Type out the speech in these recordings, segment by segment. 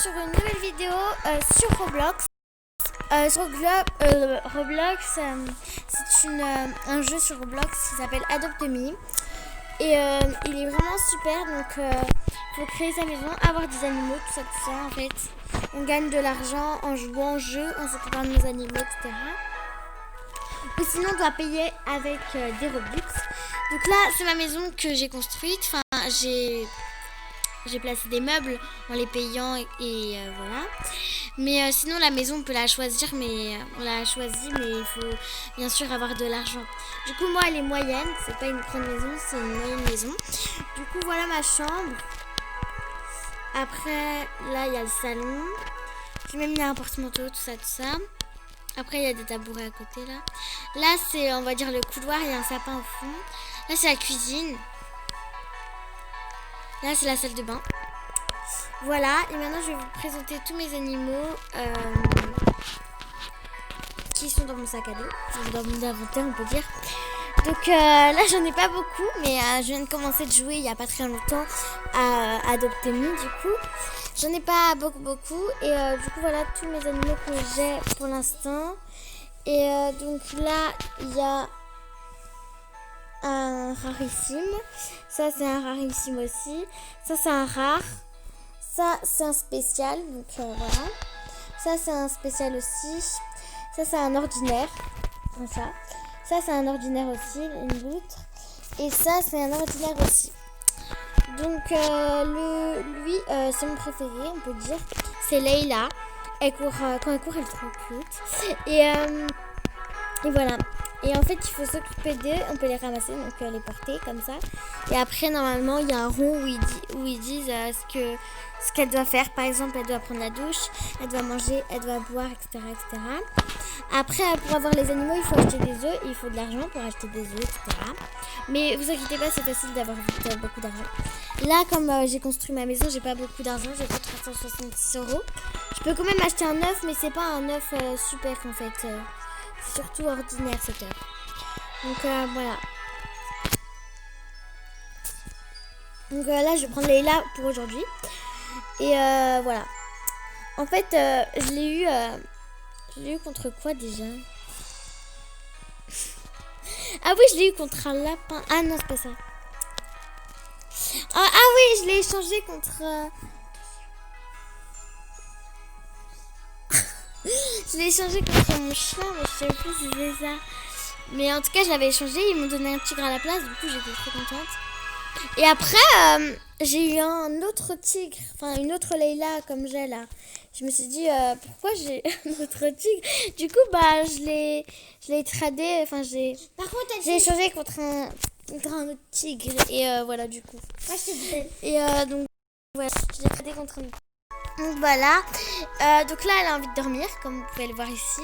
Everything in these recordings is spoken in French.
sur une nouvelle vidéo sur Roblox. Roblox, c'est un jeu sur Roblox qui s'appelle Adopt Me. Et il est vraiment super, donc faut créer sa maison, avoir des animaux, tout ça en fait. On gagne de l'argent en jouant au jeu, en s'occupant de nos animaux, etc. Ou sinon on doit payer avec des Robux. Donc là c'est ma maison que j'ai construite, enfin j'ai placé des meubles en les payant et voilà. Mais sinon la maison on peut la choisir, mais on l'a choisie, mais il faut bien sûr avoir de l'argent. Du coup moi elle est moyenne, c'est pas une grande maison, c'est une moyenne maison. Du coup voilà ma chambre. Après là il y a le salon. J'ai même mis un porte-manteau, tout ça. Après il y a des tabourets à côté là. Là c'est on va dire le couloir, il y a un sapin au fond. Là c'est la cuisine. Là c'est la salle de bain. Voilà, et maintenant je vais vous présenter tous mes animaux qui sont dans mon sac à dos, dans mon inventaire on peut dire. Donc là j'en ai pas beaucoup, mais je viens de commencer de jouer il n'y a pas très longtemps à Adopt Me. Du coup j'en ai pas beaucoup et du coup voilà tous mes animaux que j'ai pour l'instant. Et donc là il y a un rarissime, ça c'est un rarissime aussi, ça c'est un rare. Ça, c'est un spécial, donc voilà. Ça, c'est un spécial aussi. Ça, c'est un ordinaire. Comme ça. Ça, c'est un ordinaire aussi, une loutre. Et ça, c'est un ordinaire aussi. Donc, lui, c'est mon préféré, on peut dire. C'est Leila. Elle court, quand elle court, elle est trop cute. Et voilà. Et en fait, il faut s'occuper d'eux. On peut les ramasser, donc les porter comme ça. Et après, normalement, il y a un rond où ils disent ce qu'elle doit faire. Par exemple, elle doit prendre la douche, elle doit manger, elle doit boire, etc. Après, pour avoir les animaux, il faut acheter des œufs. Il faut de l'argent pour acheter des œufs, etc. Mais vous inquiétez pas, c'est facile d'avoir beaucoup d'argent. Là, comme j'ai construit ma maison, j'ai pas beaucoup d'argent. J'ai que 366 €. Je peux quand même acheter un œuf, mais c'est pas un œuf super en fait. C'est surtout ordinaire cet œuf. Donc voilà. Donc là je vais prendre Leila pour aujourd'hui. Et voilà. En fait je l'ai eu contre quoi déjà? Ah oui, je l'ai eu contre un lapin. Ah non, c'est pas ça. Ah oui, je l'ai échangé contre je l'ai échangé contre mon chien, mais je sais plus si c'est ça. Mais en tout cas, je l'avais échangé, ils m'ont donné un tigre à la place, du coup j'étais trop contente. Et après, j'ai eu un autre tigre, enfin une autre Leila comme j'ai là. Je me suis dit, pourquoi j'ai un autre tigre? Du coup, bah, je l'ai tradé, enfin j'ai échangé contre un autre tigre. Et voilà, du coup. Moi, je te dis. Et donc, voilà, je l'ai tradé contre un autre. Donc voilà, donc là elle a envie de dormir comme vous pouvez le voir ici.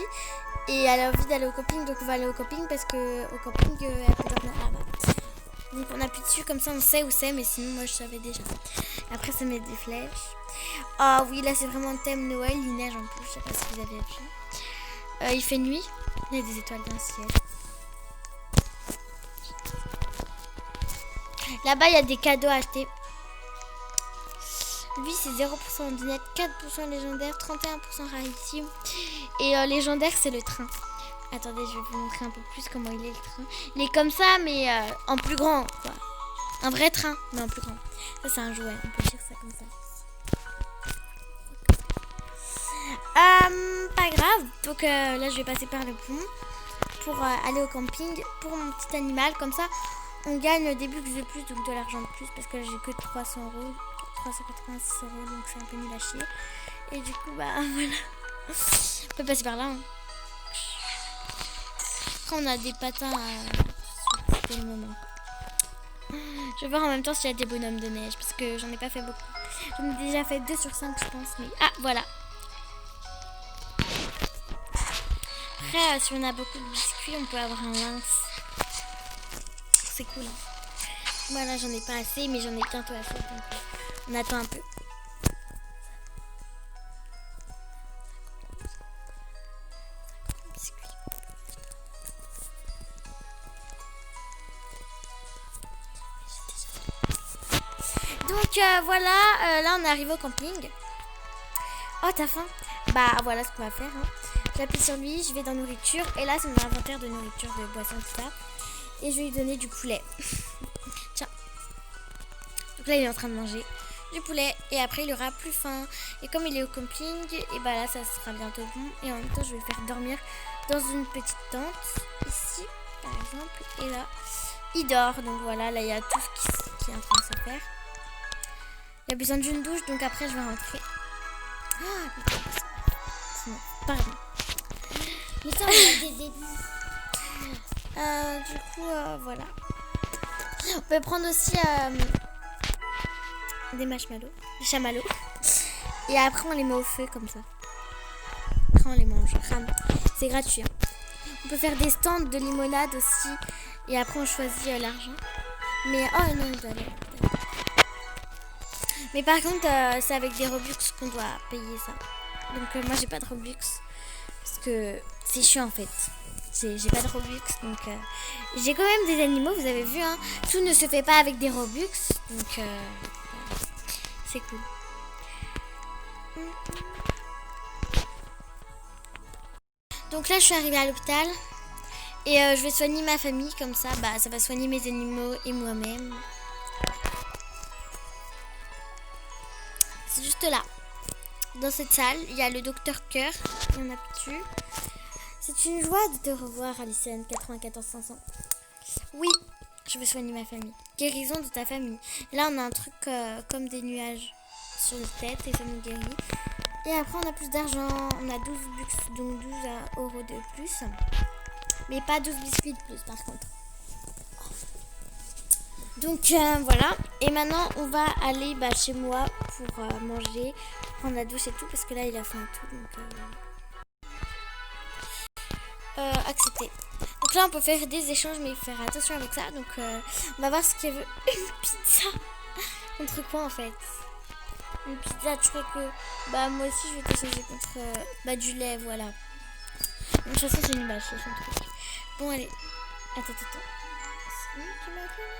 Et elle a envie d'aller au camping, donc on va aller au camping parce que au camping elle peut dormir là-bas. Donc on appuie dessus comme ça on sait où c'est, mais sinon moi je savais déjà. Après ça met des flèches. Ah oui, là c'est vraiment le thème Noël, il neige en plus, je sais pas si vous avez vu. Il fait nuit, il y a des étoiles dans le ciel. Là-bas il y a des cadeaux à acheter. Lui c'est 0% ordinaire, 4% légendaire, 31% rarissime. Et légendaire c'est le train. Attendez, je vais vous montrer un peu plus comment il est le train. Il est comme ça mais en plus grand quoi. Un vrai train mais en plus grand. Ça c'est un jouet, on peut dire ça comme ça. Pas grave. Donc là je vais passer par le pont pour aller au camping pour mon petit animal. Comme ça on gagne au début de plus, donc de l'argent de plus parce que j'ai que 300 €. 386 €, donc c'est un peu nul à chier. Et du coup, bah voilà. On peut passer par là. Hein. Après, on a des patins à le moment. Je vais voir en même temps s'il y a des bonhommes de neige parce que j'en ai pas fait beaucoup. J'en ai déjà fait 2 sur 5, je pense. Mais... Ah, voilà. Après, si on a beaucoup de biscuits, on peut avoir un lynx. C'est cool. Hein. Voilà, j'en ai pas assez, mais j'en ai bientôt assez. Donc, on attend un peu. Donc voilà, là on est arrivé au camping. Oh, t'as faim? Bah voilà ce qu'on va faire. Hein. J'appuie sur lui, je vais dans nourriture. Et là, c'est mon inventaire de nourriture, de boissons, tout ça. Et je vais lui donner du poulet. Tiens. Donc là, il est en train de manger du poulet. Et après, il aura plus faim. Et comme il est au camping, et bah là, ça sera bientôt bon. Et en même temps, je vais le faire dormir dans une petite tente. Ici, par exemple. Et là, il dort. Donc voilà, là, il y a tout ce qui est en train de se faire. Il a besoin d'une douche. Donc après, je vais rentrer. Pardon. Mais ça, on a des bébés. Du coup, voilà. On peut prendre aussi des marshmallows, des chamallows. Et après, on les met au feu comme ça. Après, on les mange. C'est gratuit. Hein. On peut faire des stands de limonade aussi. Et après, on choisit l'argent. Mais, oh non, il doit aller. Mais par contre, c'est avec des Robux qu'on doit payer ça. Donc, moi, j'ai pas de Robux. Parce que c'est chiant en fait. J'ai pas de Robux. Donc, j'ai quand même des animaux, vous avez vu. Hein. Tout ne se fait pas avec des Robux. Donc, c'est cool. Donc là, je suis arrivée à l'hôpital. Et je vais soigner ma famille. Comme ça, bah, ça va soigner mes animaux et moi-même. C'est juste là. Dans cette salle, il y a le docteur Cœur. Il y en a plus. C'est une joie de te revoir, Alicenne, 94 500. Oui, je veux soigner ma famille. Guérison de ta famille. Et là, on a un truc comme des nuages sur la tête et ça nous guérit. Et après, on a plus d'argent. On a 12 bucks, donc 12 euros de plus. Mais pas 12 biscuits de plus, par contre. Donc, voilà. Et maintenant, on va aller chez moi pour manger, prendre la douche et tout. Parce que là, il a faim et tout. Donc, accepter. Donc là, on peut faire des échanges, mais il faut faire attention avec ça. Donc, on va voir ce qu'elle veut. Une pizza. Contre quoi, en fait? Une pizza, tu crois que... Bah, moi aussi, je vais t'échanger contre du lait, voilà. De toute façon, c'est une bâche, c'est son truc. Bon, allez. Attends. C'est lui qui m'a fait.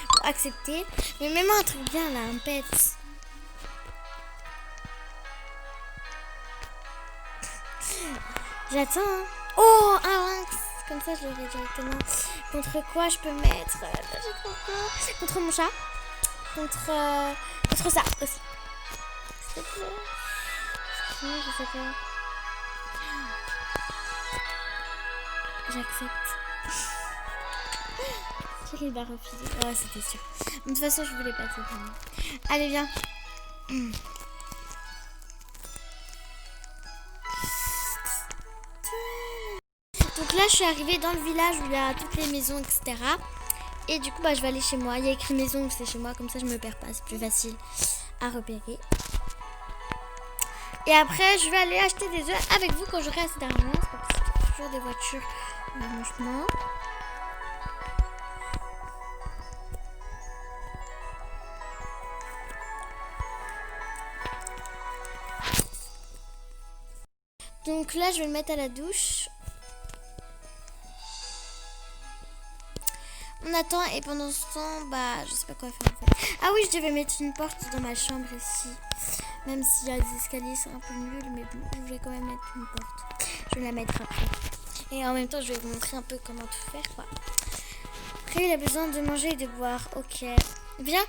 Bon, accepter. Mais même un truc bien, là, un pet. J'attends. Hein. Oh, un lynx. Comme ça, je l'aurai directement. Contre quoi je peux mettre j'ai trop peur. Contre mon chat. Contre ça aussi. S'il te plaît. Non, je sais pas. J'accepte. Je crois qu'il va refuser. Oh, c'était sûr. De toute façon, je voulais pas te prendre. Allez, viens. Donc là, je suis arrivée dans le village où il y a toutes les maisons, etc. Et du coup, je vais aller chez moi. Il y a écrit maison où c'est chez moi. Comme ça, je me perds pas. C'est plus facile à repérer. Et après, je vais aller acheter des œufs avec vous quand j'aurai assez d'argent. C'est pas possible. Il y a toujours des voitures en arrangement. Donc là, je vais le mettre à la douche. On attend et pendant ce temps, je sais pas quoi faire en fait. Ah oui, je devais mettre une porte dans ma chambre ici. Même s'il y a des escaliers, c'est un peu nul, mais bon, je voulais quand même mettre une porte. Je vais la mettre après. Et en même temps, je vais vous montrer un peu comment tout faire, quoi. Après, il a besoin de manger et de boire. Ok. Viens.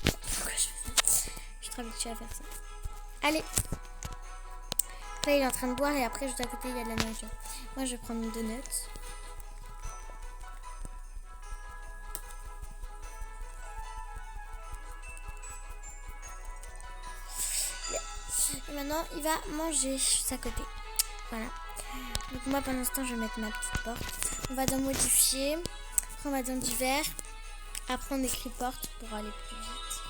Pourquoi je fais ça? Je suis trop habituée à faire ça. Allez. Là, il est en train de boire et après, juste à côté, il y a de la nourriture. Moi, je vais prendre une donut. Et maintenant, il va manger juste à côté. Voilà. Donc moi, pendant ce temps, je vais mettre ma petite porte. On va dans modifier. Après, on va dans divers. Après, on écrit porte pour aller plus vite.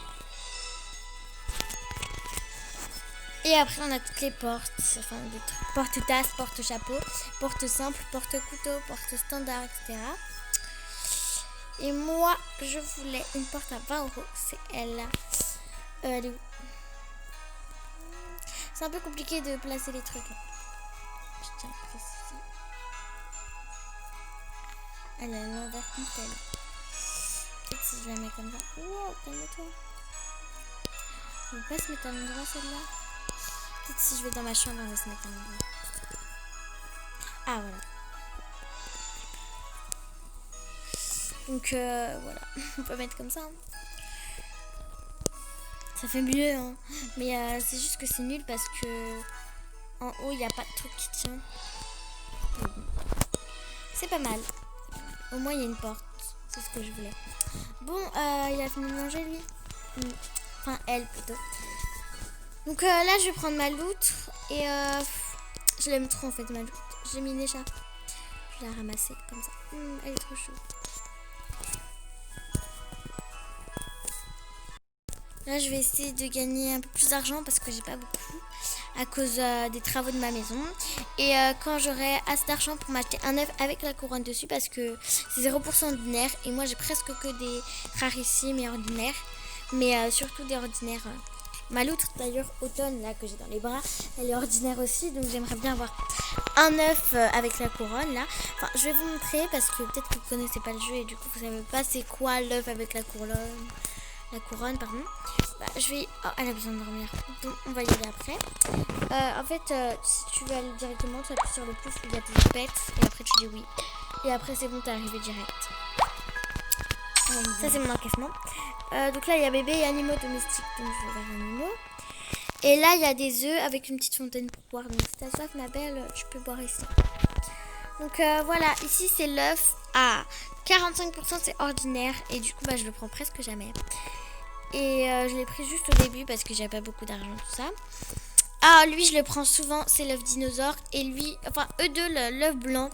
Et après, on a toutes les portes. Enfin, des trucs. Porte-tasse, porte-chapeau, porte simple, porte-couteau, porte standard, etc. Et moi, je voulais une porte à 20 €. C'est elle là. Elle est où? C'est un peu compliqué de placer les trucs. Je tiens à préciser. Elle est à l'envers comme telle. Peut-être si je la mets comme ça. Wow, calme-toi. On va pas se mettre à l'endroit celle-là. Peut-être si je vais dans ma chambre, elle va se mettre en endroit. Ah, voilà. Donc, voilà. On peut mettre comme ça. Hein. Ça fait mieux, hein. Mais c'est juste que c'est nul parce que en haut, il n'y a pas de truc qui tient. C'est pas mal. Au moins, il y a une porte. C'est ce que je voulais. Bon, il a fini de manger, lui. Enfin, elle, plutôt. Donc là, je vais prendre ma loutre. Et je l'aime trop, en fait, ma loutre. J'ai mis une écharpe. Je vais la ramasser, comme ça. Elle est trop chou. Là, je vais essayer de gagner un peu plus d'argent parce que j'ai pas beaucoup à cause des travaux de ma maison. Et quand j'aurai assez d'argent pour m'acheter un œuf avec la couronne dessus parce que c'est 0% ordinaire et moi j'ai presque que des rarissimes et ordinaires. Mais surtout des ordinaires. Ma loutre d'ailleurs automne là que j'ai dans les bras, elle est ordinaire aussi. Donc j'aimerais bien avoir un œuf avec la couronne là. Enfin, je vais vous montrer parce que peut-être que vous connaissez pas le jeu et du coup vous savez pas c'est quoi l'œuf avec la couronne. La couronne, pardon. Bah, je vais... Oh, elle a besoin de dormir. Donc, on va y aller après. En fait, si tu veux aller directement, tu appuies sur le plus où il y a des pets. Et après, tu dis oui. Et après, c'est bon, t'es arrivé direct. Ça, c'est mon encaissement. Donc là, il y a bébé et animaux domestiques. Donc, je vais vers animaux. Et là, il y a des œufs avec une petite fontaine pour boire. Donc, si t'as soif, ma belle, tu peux boire ici. Donc, voilà. Ici, c'est l'œuf à 45%, c'est ordinaire. Et du coup, bah, je le prends presque jamais. Et je l'ai pris juste au début parce que j'avais pas beaucoup d'argent, tout ça. Ah, lui, je le prends souvent, c'est l'œuf dinosaure. Et lui, enfin, eux deux, l'œuf blanc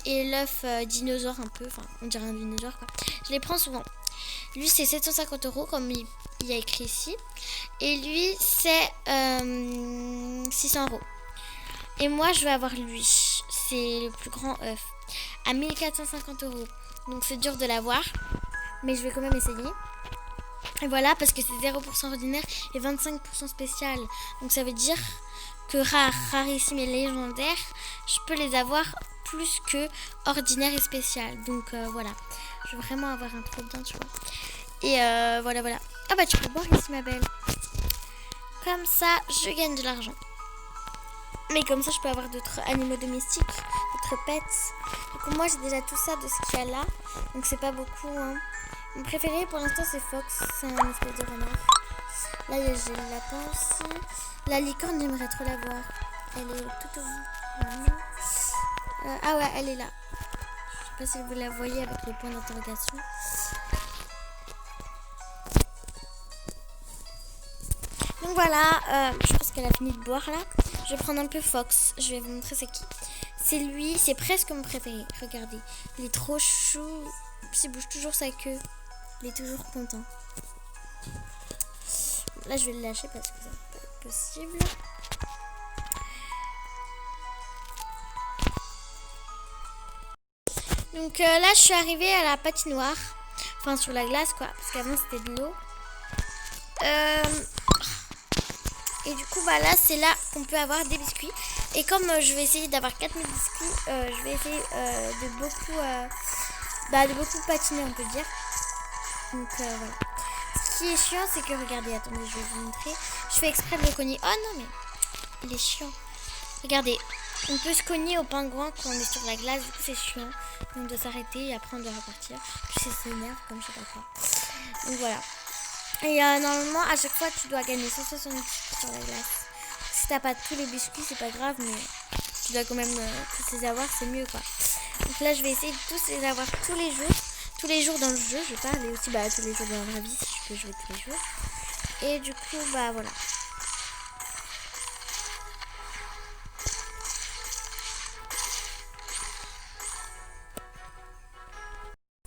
et l'œuf dinosaure un peu. Enfin, on dirait un dinosaure, quoi. Je les prends souvent. Lui, c'est 750 € comme il y a écrit ici. Et lui, c'est 600 €. Et moi, je vais avoir lui. C'est le plus grand œuf. À 1450 €. Donc, c'est dur de l'avoir. Mais je vais quand même essayer. Et voilà, parce que c'est 0% ordinaire et 25% spécial. Donc ça veut dire que rare, rarissime et légendaire, je peux les avoir plus que ordinaire et spécial. Donc voilà, je veux vraiment avoir un trop bien, tu vois. Et voilà. Ah bah tu peux boire ici, ma belle. Comme ça, je gagne de l'argent. Mais comme ça, je peux avoir d'autres animaux domestiques, d'autres pets. Donc moi, j'ai déjà tout ça de ce qu'il y a là. Donc c'est pas beaucoup, hein. Mon préféré pour l'instant c'est Fox, c'est un espèce de renard. Là j'ai le lapin aussi. La licorne j'aimerais trop la voir. Elle est tout au bout. Ah ouais, elle est là. Je sais pas si vous la voyez avec le point d'interrogation. Donc voilà, je pense qu'elle a fini de boire là. Je vais prendre un peu Fox, je vais vous montrer c'est qui. C'est lui, c'est presque mon préféré. Regardez, il est trop chou. Il bouge toujours sa queue. Il est toujours content. Là, je vais le lâcher parce que ça va pas être possible. Donc là, je suis arrivée à la patinoire. Enfin, sur la glace, quoi. Parce qu'avant, c'était de l'eau. Et du coup, bah là, c'est là qu'on peut avoir des biscuits. Et comme je vais essayer d'avoir 4000 biscuits, je vais essayer de beaucoup patiner, on peut dire. Donc voilà. Ce qui est chiant, c'est que regardez, attendez, je vais vous montrer. Je fais exprès de le cogner. Oh non, mais il est chiant. Regardez, on peut se cogner au pingouin quand on est sur la glace. Du coup, c'est chiant. On doit s'arrêter et après on doit repartir. Puis ça s'énerve comme je sais pas quoi. Donc voilà. Et normalement, à chaque fois, tu dois gagner 170 sur la glace. Si t'as pas tous les biscuits, c'est pas grave, mais tu dois quand même tous les avoir, c'est mieux quoi. Donc là, je vais essayer de tous les avoir tous les jours. Tous les jours dans le jeu, je vais pas aller aussi tous les jours dans la vraie vie si je peux jouer tous les jours. Et du coup, bah voilà.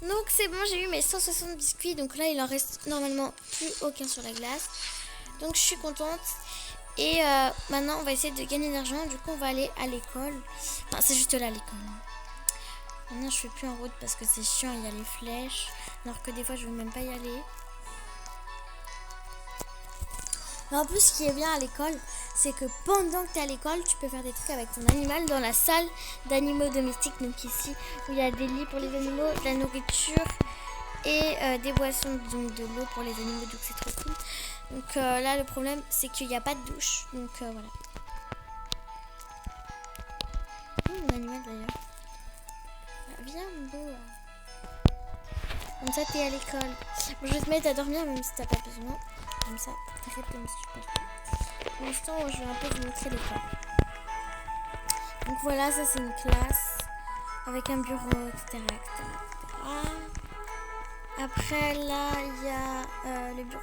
Donc c'est bon, j'ai eu mes 160 biscuits. Donc là, il en reste normalement plus aucun sur la glace. Donc je suis contente. Et maintenant, on va essayer de gagner de l'argent. Du coup, on va aller à l'école. Enfin, c'est juste là l'école. Maintenant, je fais plus en route parce que c'est chiant, il y a les flèches. Alors que des fois, je veux même pas y aller. Mais en plus, ce qui est bien à l'école, c'est que pendant que tu es à l'école, tu peux faire des trucs avec ton animal dans la salle d'animaux domestiques. Donc ici, où il y a des lits pour les animaux, de la nourriture et des boissons, donc de l'eau pour les animaux. Donc c'est trop cool. Donc là, le problème, c'est qu'il n'y a pas de douche. Donc voilà. Comme ça, t'es à l'école. Bon, je vais te mettre à dormir même si t'as pas besoin. Comme ça, t'arrêtes comme si tu peux. Pour l'instant, je vais un peu vous montrer l'école. Donc voilà, ça c'est une classe avec un bureau, etc. etc. Après, là, il y a le bureau